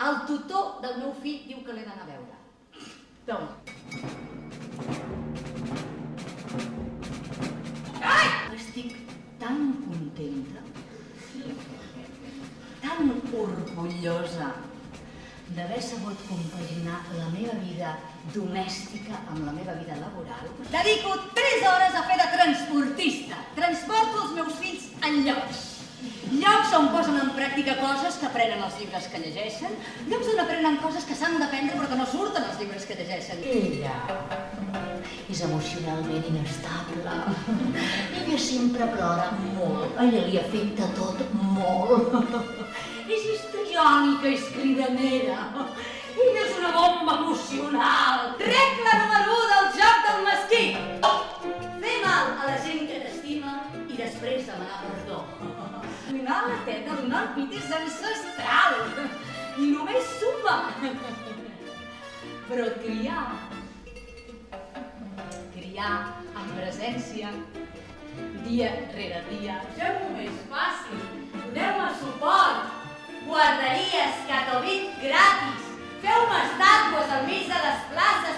El tutor del meu fill diu que l'he d'anar a veure. Toma. Estic tan contenta, tan orgullosa d'haver sabut compaginar la meva vida domèstica amb la meva vida laboral. Dedico 3 hores a fer de transportista. Transporto els meus fills en llocs. Llocs on posen en pràctica coses que aprenen els llibres que llegeixen, llocs on aprenen coses que s'han d'aprendre però que no surten als llibres que llegeixen. Ella és emocionalment inestable. Ella sempre plora molt. A ella li afecta tot molt. És histriònica, és cridanera. Ella és una bomba emocional. Regla número 1 del joc del mesquí. Fer mal a la gent que t'estima i després demanar perdó. Donar la teta, donar el pit és ancestral. I només suma. Però criar amb presència, dia rere dia, feu-ho més fàcil. Doneu-me suport. Guarderies Catovit gratis. Feu-me estàtues al mig de les places.